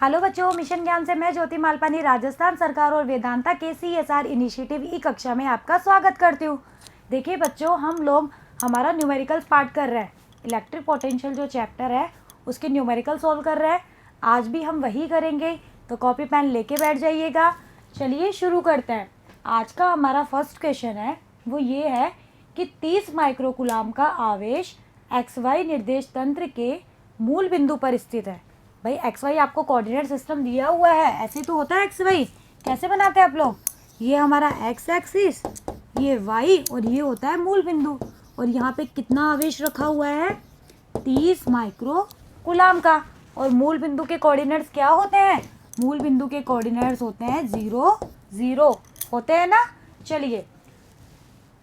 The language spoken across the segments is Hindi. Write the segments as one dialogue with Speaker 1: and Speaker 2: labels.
Speaker 1: हेलो बच्चों, मिशन ज्ञान से मैं ज्योति मालपानी राजस्थान सरकार और वेदांता के CSR इनिशिएटिव ई कक्षा में आपका स्वागत करती हूँ। देखिए बच्चों, हम लोग हमारा न्यूमेरिकल्स पार्ट कर रहे हैं। इलेक्ट्रिक पोटेंशियल जो चैप्टर है उसके न्यूमेरिकल सॉल्व कर रहे हैं। आज भी हम वही करेंगे, तो कॉपी पेन लेके बैठ जाइएगा। चलिए शुरू करते हैं। आज का हमारा फर्स्ट क्वेश्चन है, वो ये है कि 30 माइक्रोकूलाम का आवेश XY निर्देश तंत्र के मूल बिंदु पर स्थित है। भाई XY आपको कोऑर्डिनेट सिस्टम दिया हुआ है, ऐसे तो होता है XY। कैसे बनाते हैं आप लोग? ये हमारा X एक्सिस, ये Y और ये होता है मूल बिंदु। और यहाँ पे कितना आवेश रखा हुआ है? 30 माइक्रोकूलाम का। और मूल बिंदु के कोऑर्डिनेट्स क्या होते हैं? मूल बिंदु के कोऑर्डिनेट्स होते हैं 0 0 होते हैं ना। चलिए,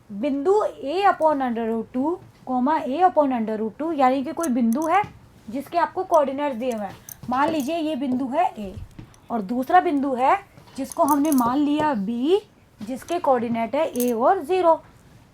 Speaker 1: बिंदु A/√2, A/√2 यानी कि कोई बिंदु है जिसके आपको कोऑर्डिनेट्स दिए हुए हैं। मान लीजिए ये बिंदु है A और दूसरा बिंदु है जिसको हमने मान लिया B, जिसके कोऑर्डिनेट है A और 0।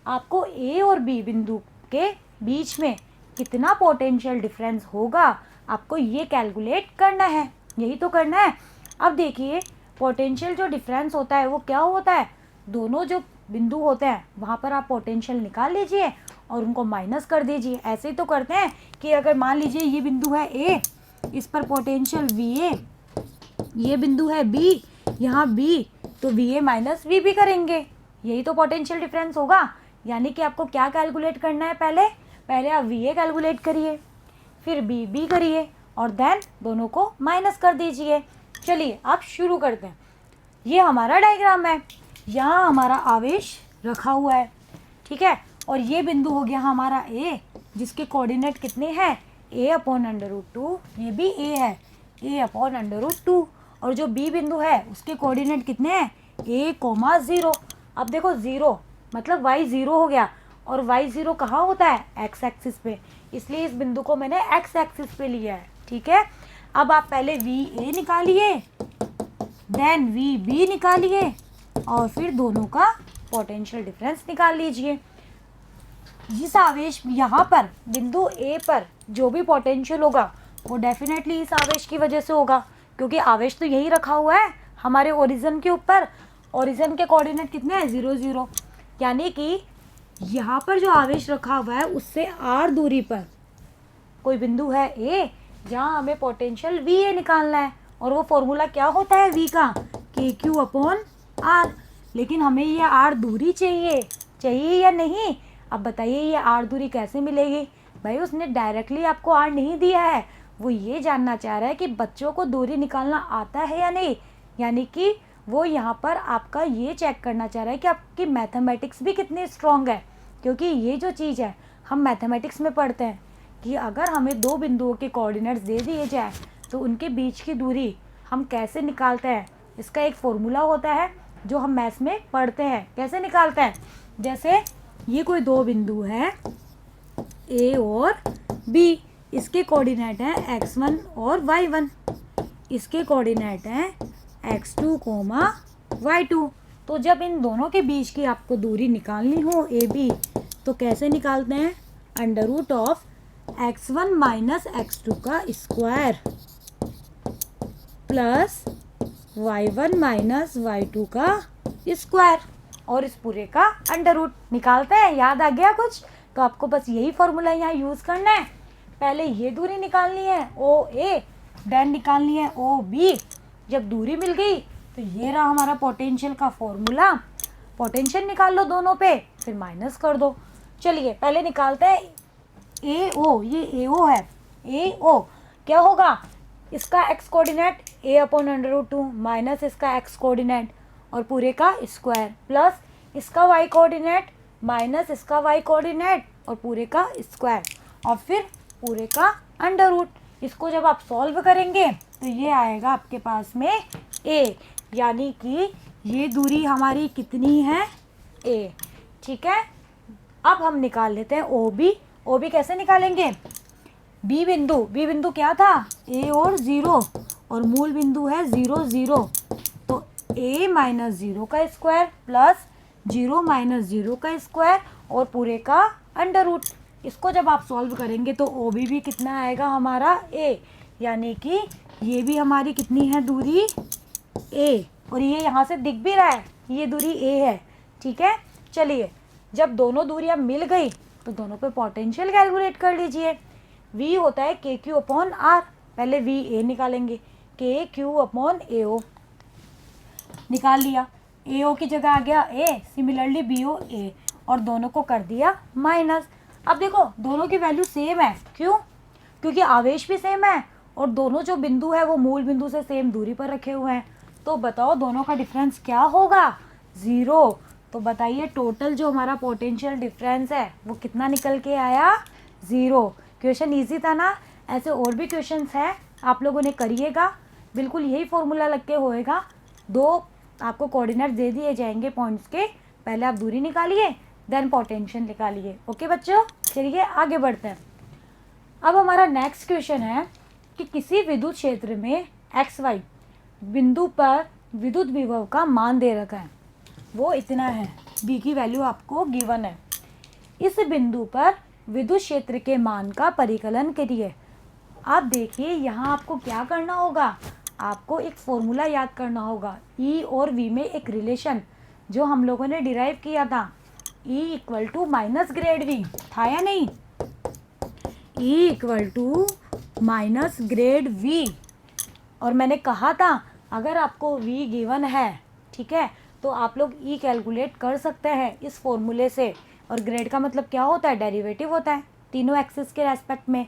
Speaker 1: आपको A और B बिंदु के बीच में कितना पोटेंशियल डिफरेंस होगा, आपको ये कैलकुलेट करना है। यही तो करना है। अब देखिए, पोटेंशियल जो डिफरेंस होता है वो क्या होता है? दोनों जो बिंदु होते हैं वहाँ पर आप पोटेंशियल निकाल लीजिए और उनको माइनस कर दीजिए। ऐसे ही तो करते हैं कि अगर मान लीजिए ये बिंदु है A, इस पर पोटेंशियल VA, ये बिंदु है B, यहाँ B, तो VA माइनस VB करेंगे। यही तो पोटेंशियल डिफरेंस होगा। यानी कि आपको क्या कैलकुलेट करना है? पहले आप VA कैलकुलेट करिए, फिर BB करिए और देन दोनों को माइनस कर दीजिए। चलिए आप शुरू करते हैं। ये हमारा डायग्राम है, यहाँ हमारा आवेश रखा हुआ है, ठीक है। और ये बिंदु हो गया हमारा A, जिसके कोऑर्डिनेट कितने हैं? A/√2, ये भी A है, A/√2। और जो B बिंदु है उसके कोऑर्डिनेट कितने हैं? A, 0। अब देखो 0 मतलब Y 0 हो गया, और Y 0 कहाँ होता है? X एक्सिस पे, इसलिए इस बिंदु को मैंने X एक्सिस पे लिया है, ठीक है। अब आप पहले VA निकालिए, देन VB निकालिए और फिर दोनों का पोटेंशियल डिफरेंस निकाल लीजिए। इस आवेश यहाँ पर बिंदु A पर जो भी पोटेंशियल होगा वो डेफिनेटली इस आवेश की वजह से होगा, क्योंकि आवेश तो यही रखा हुआ है हमारे ओरिजिन के ऊपर। ओरिजिन के कोऑर्डिनेट कितने हैं? 0 0। यानी कि यहाँ पर जो आवेश रखा हुआ है उससे r दूरी पर कोई बिंदु है A, जहाँ हमें पोटेंशियल VA निकालना है। और वो फॉर्मूला क्या होता है V का? KQ/R। लेकिन हमें ये r दूरी चाहिए या नहीं? अब बताइए ये r दूरी कैसे मिलेगी? भाई उसने डायरेक्टली आपको r नहीं दिया है, वो ये जानना चाह रहा है कि बच्चों को दूरी निकालना आता है या नहीं। यानी कि वो यहाँ पर आपका ये चेक करना चाह रहा है कि आपकी मैथमेटिक्स भी कितनी स्ट्रॉन्ग है। क्योंकि ये जो चीज़ है हम मैथमेटिक्स में पढ़ते हैं कि अगर हमें दो बिंदुओं के कोऑर्डिनेट्स दे दिए जाए तो उनके बीच की दूरी हम कैसे निकालते हैं, इसका एक फॉर्मूला होता है जो हम मैथ्स में पढ़ते हैं। कैसे निकालते हैं? जैसे ये कोई दो बिंदु है A और B, इसके कोऑर्डिनेट हैं x1 और y1, इसके कोऑर्डिनेट हैं x2, y2। तो जब इन दोनों के बीच की आपको दूरी निकालनी हो AB, तो कैसे निकालते हैं? √x1 माइनस x2 का square plus y1 minus y2 का स्क्वायर, और इस पूरे का अंडर रूट निकालते हैं। याद आ गया कुछ? तो आपको बस यही फॉर्मूला यहाँ यूज़ करना है। पहले ये दूरी निकालनी है OA, देन निकालनी है OB। जब दूरी मिल गई तो ये रहा हमारा पोटेंशियल का फॉर्मूला। पोटेंशियल निकाल लो दोनों पे, फिर माइनस कर दो। चलिए पहले निकालते हैं AO। ये AO है, AO क्या होगा? इसका x कोऑर्डिनेट A/√2 माइनस इसका x कोऑर्डिनेट और पूरे का स्क्वायर प्लस इसका y कोऑर्डिनेट माइनस इसका y कोऑर्डिनेट और पूरे का स्क्वायर और फिर पूरे का अंडर रूट। इसको जब आप सॉल्व करेंगे तो ये आएगा आपके पास में A, यानी कि ये दूरी हमारी कितनी है? A, ठीक है। अब हम निकाल लेते हैं OB। OB कैसे निकालेंगे? B बिंदु क्या था? A और 0, और मूल बिंदु है 0 0। तो A माइनस 0 का स्क्वायर प्लस 0 माइनस 0 का स्क्वायर और पूरे का अंडर रूट। इसको जब आप सॉल्व करेंगे तो OB भी कितना आएगा हमारा? A, यानी कि ये भी हमारी कितनी है दूरी a, और ये यहाँ से दिख भी रहा है ये दूरी a है, ठीक है। चलिए जब दोनों दूरियां मिल गई तो दोनों पे पोटेंशियल कैलकुलेट कर लीजिए। v होता है के क्यू अपॉन आर, पहले वी ए निकालेंगे, के क्यू अपॉन ए ओ निकाल लिया, ए ओ की जगह आ गया ए, सिमिलरली बी ओ ए, और दोनों को कर दिया माइनस। अब देखो दोनों की वैल्यू सेम है, क्यों? क्योंकि आवेश भी सेम है और दोनों जो बिंदु है वो मूल बिंदु से सेम दूरी पर रखे हुए हैं। तो बताओ दोनों का डिफरेंस क्या होगा? 0। तो बताइए टोटल जो हमारा पोटेंशियल डिफरेंस है वो कितना निकल के आया? 0। क्वेश्चन इजी था ना? ऐसे और भी क्वेश्चंस हैं, आप लोगों ने करिएगा, बिल्कुल यही फॉर्मूला लग के होएगा। दो आपको कोऑर्डिनेट दे दिए जाएंगे पॉइंट्स के, पहले आप दूरी निकालिए देन पोटेंशियल निकालिए। ओके बच्चों, चलिए आगे बढ़ते हैं। अब हमारा नेक्स्ट क्वेश्चन है कि किसी विद्युत क्षेत्र में एक्स वाई बिंदु पर विद्युत विभव का मान दे रखा है, वो इतना है, बी की वैल्यू आपको गिवन है। इस बिंदु पर विद्युत क्षेत्र के मान का परिकलन करिए। आप देखिए यहाँ आपको क्या करना होगा, आपको एक फॉर्मूला याद करना होगा, ई और वी में एक रिलेशन जो हम लोगों ने डिराइव किया था, E equal to minus grad V था या नहीं? E equal to minus grad V, और मैंने कहा था अगर आपको वी गिवन है, ठीक है, तो आप लोग ई कैलकुलेट कर सकते हैं इस फॉर्मूले से। और ग्रेड का मतलब क्या होता है? डेरिवेटिव होता है तीनों एक्सिस के रेस्पेक्ट में।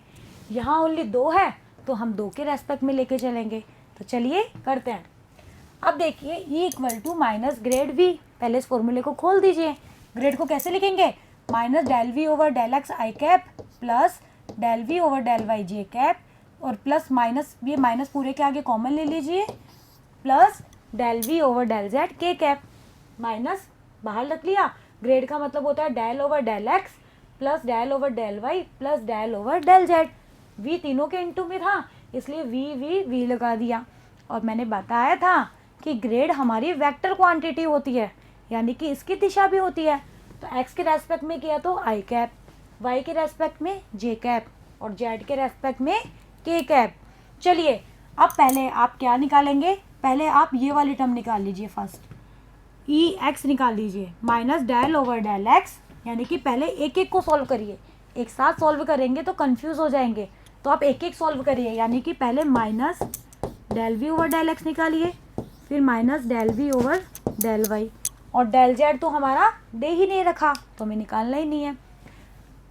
Speaker 1: यहाँ ओनली 2 है तो हम 2 के रेस्पेक्ट में लेके चलेंगे। तो चलिए करते हैं। अब देखिए E equal to minus grad V, पहले इस फॉर्मूले को खोल दीजिए। ग्रेड को कैसे लिखेंगे? Minus del V over del X I cap plus del V over del Y J cap, और प्लस माइनस, ये माइनस पूरे के आगे कॉमन ले लीजिए, plus del V over del Z K cap, minus बाहर रख लिया। ग्रेड का मतलब होता है del over del X plus del over del Y plus del over del Z. V तीनों के इनटू में था इसलिए वी लगा दिया। और मैंने बताया था कि ग्रेड हमारी वेक्टर क्वांटिटी होती है, यानी कि इसकी दिशा भी होती है। तो एक्स के रेस्पेक्ट में किया तो आई कैप, वाई के रेस्पेक्ट में जे कैप, और जेड के रेस्पेक्ट में के कैप। चलिए अब पहले आप क्या निकालेंगे? पहले आप ये वाली टर्म निकाल लीजिए फर्स्ट, ई एक्स निकाल लीजिए, minus del over del X, यानी कि पहले एक एक को सॉल्व करिए, एक साथ सॉल्व करेंगे तो कंफ्यूज हो जाएंगे, तो आप एक एक सॉल्व करिए। यानी कि पहले minus del V over del X निकालिए, फिर minus del V over del Y, और डेल जेड तो हमारा दे ही नहीं रखा तो हमें निकालना ही नहीं है।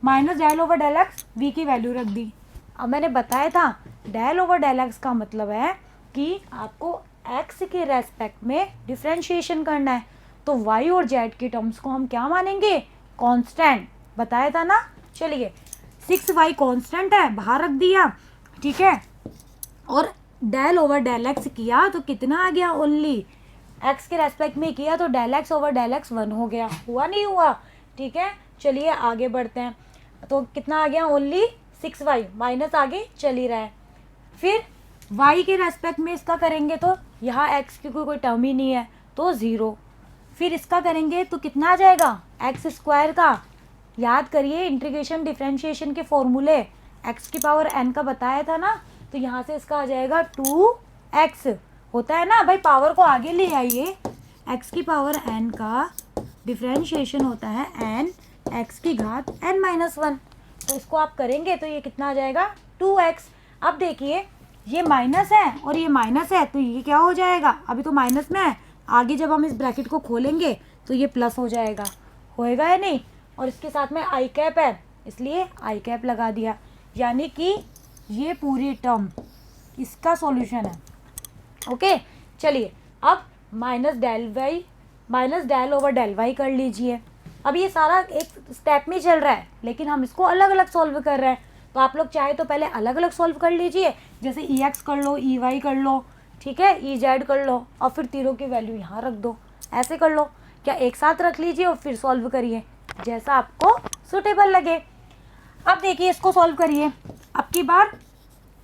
Speaker 1: Minus del over del X, V की वैल्यू रख दी। अब मैंने बताया था डेल ओवर डेल एक्स का मतलब है कि आपको एक्स के रेस्पेक्ट में डिफ्रेंशिएशन करना है, तो वाई और जेड के टर्म्स को हम क्या मानेंगे? कांस्टेंट, बताया था ना। चलिए 6y कांस्टेंट है, बाहर रख दिया, ठीक है, और डेल ओवर डेल एक्स किया तो कितना आ गया? ओनली एक्स के रेस्पेक्ट में किया तो del X over del X 1 हो गया, हुआ नहीं हुआ? ठीक है, चलिए आगे बढ़ते हैं। तो कितना आ गया? ओनली 6y, माइनस आगे चल ही रहा है। फिर y के रेस्पेक्ट में इसका करेंगे तो यहाँ x की कोई टर्म ही नहीं है तो 0। फिर इसका करेंगे तो कितना आ जाएगा? एक्स स्क्वायर का, याद करिए इंटीग्रेशन डिफरेंशिएशन के फॉर्मूले, x की पावर n का बताया था ना, तो यहाँ से इसका आ जाएगा 2x, होता है ना भाई, पावर को आगे ले आइए, x की पावर n का डिफरेंशिएशन होता है n x की घात n-1, तो इसको आप करेंगे तो ये कितना आ जाएगा? 2x। अब देखिए ये माइनस है और ये माइनस है तो ये क्या हो जाएगा? अभी तो माइनस में है, आगे जब हम इस ब्रैकेट को खोलेंगे तो ये प्लस हो जाएगा, होएगा या नहीं? और इसके साथ में आई कैप है इसलिए आई कैप लगा दिया, यानी कि ये पूरी टर्म इसका सॉल्यूशन है। ओके, चलिए अब minus del over del Y कर लीजिए। अब ये सारा एक स्टेप में चल रहा है लेकिन हम इसको अलग अलग सॉल्व कर रहे हैं, तो आप लोग चाहे तो पहले अलग अलग सॉल्व कर लीजिए, जैसे ई एक्स कर लो, ई वाई कर लो, ठीक है, ई जेड कर लो, और फिर तीनों की वैल्यू यहाँ रख दो, ऐसे कर लो। क्या एक साथ रख लीजिए और फिर सॉल्व करिए जैसा आपको सुटेबल लगे। अब देखिए इसको सॉल्व करिए, अब की बार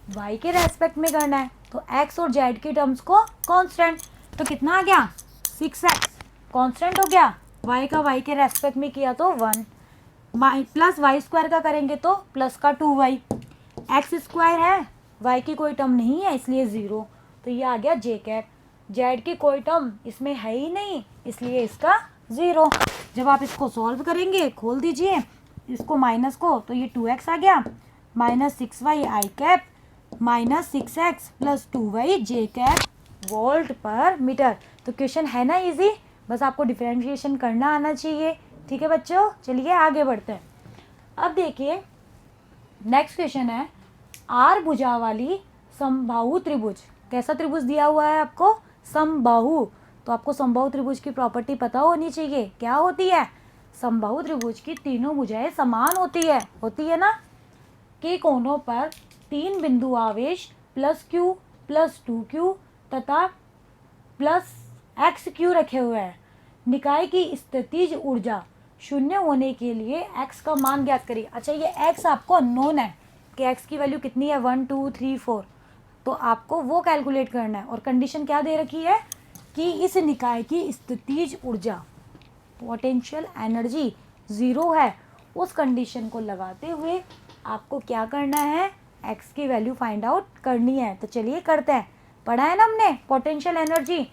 Speaker 1: y के रेस्पेक्ट में करना है तो x और z के टर्म्स को कांस्टेंट, तो कितना आ गया? 6x कांस्टेंट हो गया, y का y के रेस्पेक्ट में किया तो 1, प्लस वाई स्क्वायर का करेंगे तो प्लस का 2y, एक्स स्क्वायर है वाई की कोई टर्म नहीं है इसलिए 0, तो ये आ गया जे कैप। जेड की कोई टर्म इसमें है ही नहीं इसलिए इसका 0। जब आप इसको सॉल्व करेंगे, खोल दीजिए इसको माइनस को, तो ये 2x आ गया, -6y आई कैप -6x + 2y जे कैप वोल्ट पर मीटर। तो क्वेश्चन है ना इजी, बस आपको डिफरेंशिएशन करना आना चाहिए। ठीक है बच्चों, चलिए आगे बढ़ते हैं। अब देखिए नेक्स्ट क्वेश्चन है, आर भुजा वाली समबाहु त्रिभुज। कैसा त्रिभुज दिया हुआ है आपको? समबाहु। तो आपको समबाहु त्रिभुज की प्रॉपर्टी पता होनी चाहिए। क्या होती है? समबाहु त्रिभुज की तीनों भुजाएं समान होती है ना। के कोनों पर 3 बिंदु आवेश +q +2q तथा +xq रखे हुए हैं। निकाय की स्थितिज ऊर्जा शून्य होने के लिए x का मान ज्ञात करिए। अच्छा, ये x आपको अननोन है कि x की वैल्यू कितनी है, 1 2 3 4, तो आपको वो कैलकुलेट करना है। और कंडीशन क्या दे रखी है कि इस निकाय की स्थितिज ऊर्जा पोटेंशियल एनर्जी 0 है। उस कंडीशन को लगाते हुए आपको क्या करना है, x की वैल्यू फाइंड आउट करनी है। तो चलिए करते हैं। पढ़ा है ना हमने पोटेंशियल एनर्जी,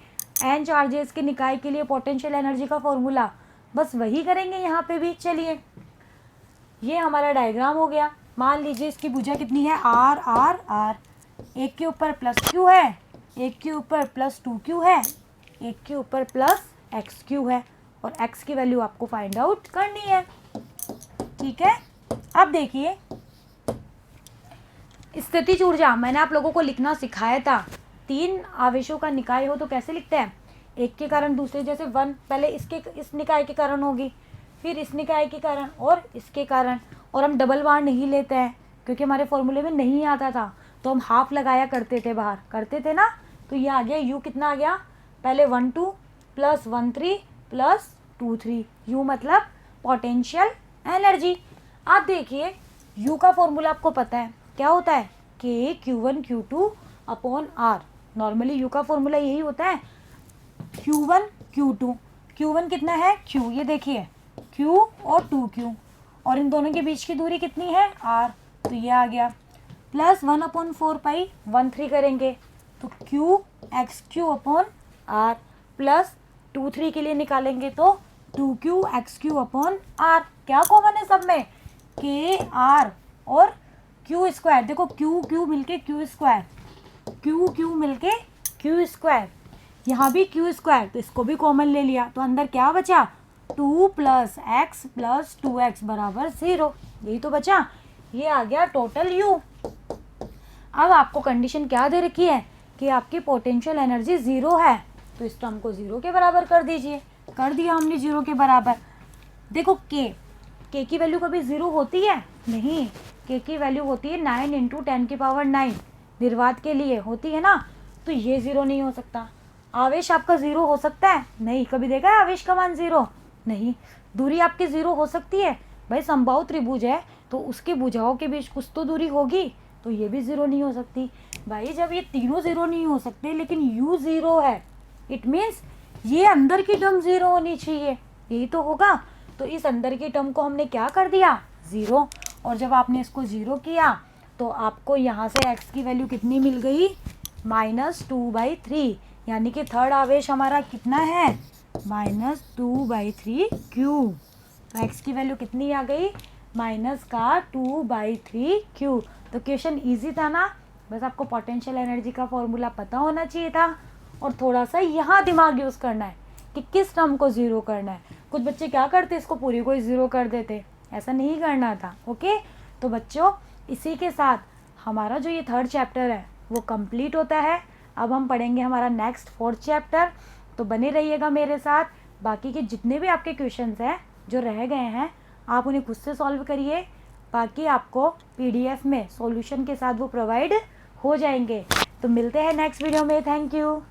Speaker 1: n चार्जेस के निकाय के लिए पोटेंशियल एनर्जी का फॉर्मूला, बस वही करेंगे यहाँ पे भी। चलिए, ये हमारा डायग्राम हो गया। मान लीजिए इसकी भुजा कितनी है, r r r, एक के ऊपर +q है, एक के ऊपर +2q है, एक के ऊपर +xq है, और x की वैल्यू आपको फाइंड आउट करनी है। ठीक है, अब देखिए स्थितिज ऊर्जा मैंने आप लोगों को लिखना सिखाया था। 3 आवेशों का निकाय हो तो कैसे लिखते हैं, एक के कारण दूसरे, जैसे 1 पहले इस निकाय के कारण होगी, फिर इस निकाय के कारण और इसके कारण। और हम डबल बार नहीं लेते हैं क्योंकि हमारे फॉर्मूले में नहीं आता था, तो हम हाफ लगाया करते थे, बाहर करते थे ना। तो ये आ गया यू, कितना आ गया, पहले 1 2 + 1 3 + 2 3, यू मतलब पोटेंशियल एनर्जी। आप देखिए यू का फॉर्मूला आपको पता है क्या होता है, K Q1 Q2 upon R. Normally U का फॉर्मूला यही होता है, Q1 Q2। Q1 कितना है, Q, ये देखिए Q और 2Q, और इन दोनों के बीच की दूरी कितनी है, R, तो ये आ गया +1/4 पाई 1 3 करेंगे तो Q XQ अपॉन R, +2 3 के लिए निकालेंगे तो 2Q XQ अपॉन R। क्या कॉमन है सब में, के R और Q स्क्वायर। देखो Q Q मिलके Q स्क्वायर, Q Q मिलके Q स्क्वायर, यहाँ भी Q स्क्वायर, तो इसको भी कॉमन ले लिया, तो अंदर क्या बचा, 2 + x + 2x = 0, यही तो बचा। ये आ गया टोटल U। अब आपको कंडीशन क्या दे रखी है कि आपकी पोटेंशियल एनर्जी 0 है, तो इस टर्म को 0 के बराबर कर दीजिए। कर दिया हमने 0 के बराबर। देखो के की वैल्यू कभी 0 होती है नहीं, के की वैल्यू होती है 9 × 10⁹ निर्वात के लिए होती है ना, तो ये 0 नहीं हो सकता। आवेश आपका 0 हो सकता है नहीं, कभी देखा है आवेश का मान 0 नहीं। दूरी आपकी 0 हो सकती है भाई, समबाहु त्रिभुज है तो उसकी भुजाओं के बीच कुछ तो दूरी होगी, तो ये भी 0 नहीं हो सकती भाई। जब ये तीनों 0 नहीं हो सकते लेकिन u 0 है, इट मीन्स ये अंदर की टर्म 0 होनी चाहिए, यही तो होगा। तो इस अंदर की टर्म को हमने क्या कर दिया, 0, और जब आपने इसको 0 किया तो आपको यहाँ से x की वैल्यू कितनी मिल गई, -2/3, यानी कि थर्ड आवेश हमारा कितना है, -2/3q। तो x की वैल्यू कितनी आ गई, -2/3q। तो क्वेश्चन इजी था ना, बस आपको पोटेंशियल एनर्जी का फॉर्मूला पता होना चाहिए था, और थोड़ा सा यहाँ दिमाग यूज़ करना है कि किस टर्म को 0 करना है। कुछ बच्चे क्या करते, इसको पूरी को ही 0 कर देते, ऐसा नहीं करना था। ओके, तो बच्चों इसी के साथ हमारा जो ये 3rd चैप्टर है वो कंप्लीट होता है। अब हम पढ़ेंगे हमारा नेक्स्ट 4th चैप्टर, तो बने रहिएगा मेरे साथ। बाकी के जितने भी आपके क्वेश्चंस हैं जो रह गए हैं आप उन्हें खुद से सॉल्व करिए, बाकी आपको PDF में सॉल्यूशन के साथ वो प्रोवाइड हो जाएंगे। तो मिलते हैं नेक्स्ट वीडियो में, थैंक यू।